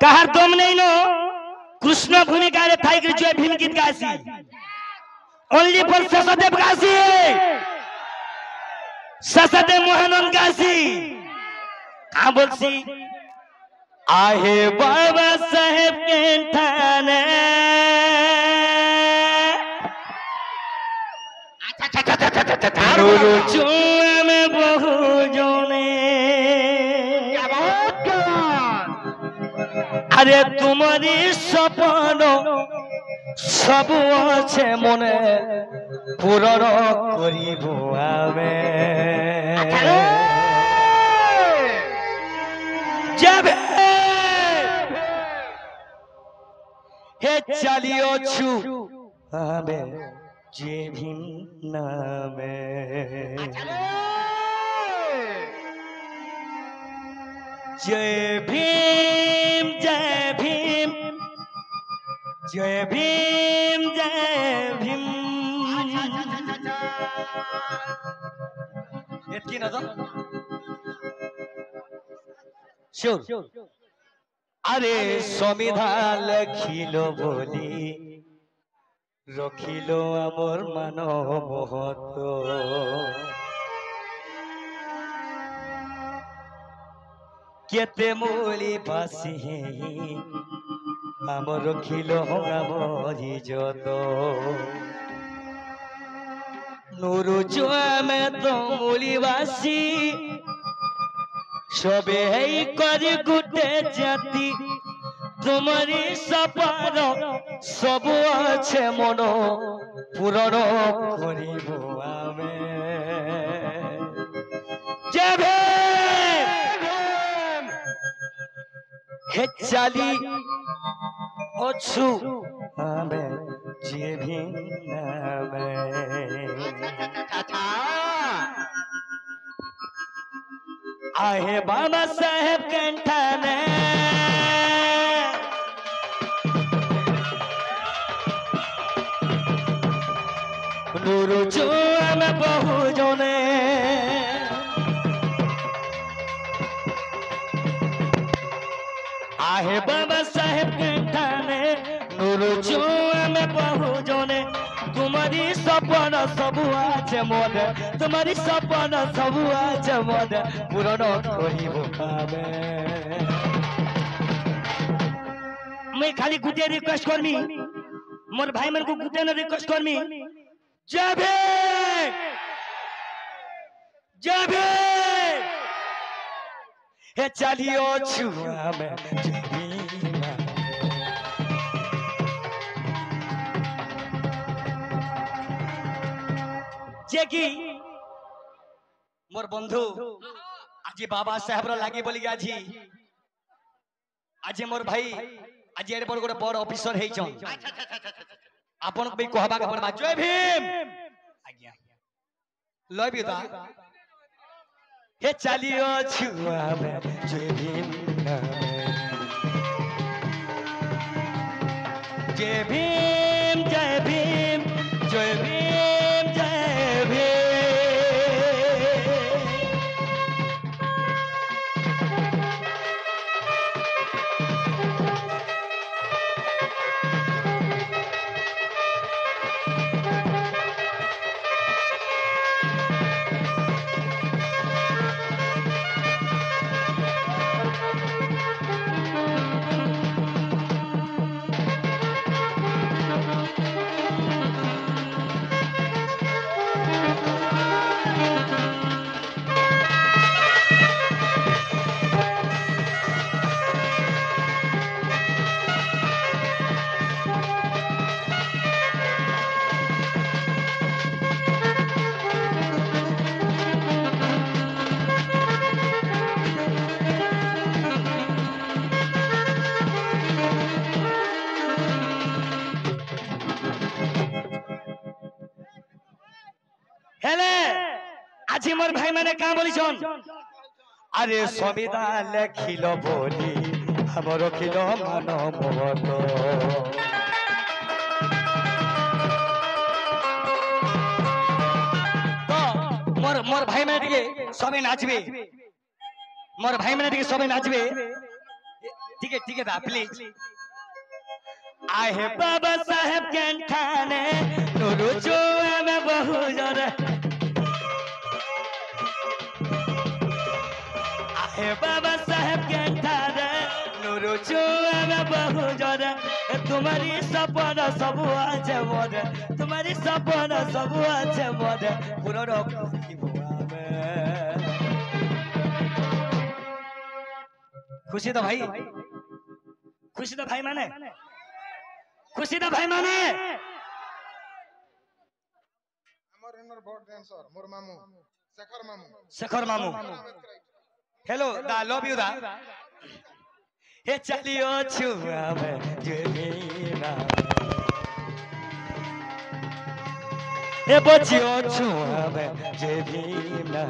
कहार दम नहीं नो कृष्ण भूमिका रे थाई के जय भीम गीत गासी ओनली फॉर ससदेव गासी ससदेव मोहनन गासी कहां बोलसी आहे बाबा साहेब के थाने चुआ में बहु जोने अरे तुम्हारी सपन सब আছে মনে পূরণ করিব আমি যাবে হে চালিয়েছু আমি যে ভীম নামে जय भीम जय भीम जय भीम जय भीम इतकी ना तो शुर अरे संविधान लिखिलो बोली रखिलो आमर मानव महत्व केते मूली पासी आमर रखिलो आमर इज्जत नूरु जुआ में तो मूलीवासी सबे है कर गुटे जाति तुम्हारी सपार सब আছে মনো পূরণ করিব আমি যাবে হে চালি অছু আমি যে ভীম নামে आहे बाबा साहेब कंठाने नूरु जुआ में बहु जोने आहे बाबा साहेब कंठाने नूरु जुआ में बहु जोने तुम्हारी सपन सब আছে মনে तुम्हारी सपन सब আছে মনে পূরণ করিব আমি मैं खाली गुटे रिक्वेस्ट करमी मोर भाई मन को गुटे न रिक्वेस्ट करमी जाबे जाबे हे चलियो छुआ में जे कि मोर बंधु आज बाबा साहेब लगे बोली आज आज मोर भाई आज एड बड़ बड़ ऑफिसर है आपन भी कहबा पड़बा जय भीम आज्ञा लव यू दा हे चलियो छुआ में जय भीम जय भीम जय भीम जय भीम जय भीम आज मोर भाई मैंने क्या बोली छन अरे संविधान लिखिलो बोली हम रखिलो मानव महत्व तो मोर भाई मैंने टिके सबे नाचबे मोर भाई मैंने टिके सबे नाचबे ठीक है दा प्लीज आहे बाबा साहेब के ठाणे नुरु चुए में बहु जरे आहे बाबा साहेब के ठाणे नुरु चुए में बहु जरे तुम्हारी सपना सब আছে মনে तुम्हारी सपना सब আছে মনে পুরো রকি ভুয়াবে खुशी तो भाई माने खुशी तो भाई माने আমার এনার বড় ড্যান্সার মোর মামু शेखर मामू हेलो दा लव यू दा हे चलियो छुआ में जुबीना हे बचियो छुआ में जुबीना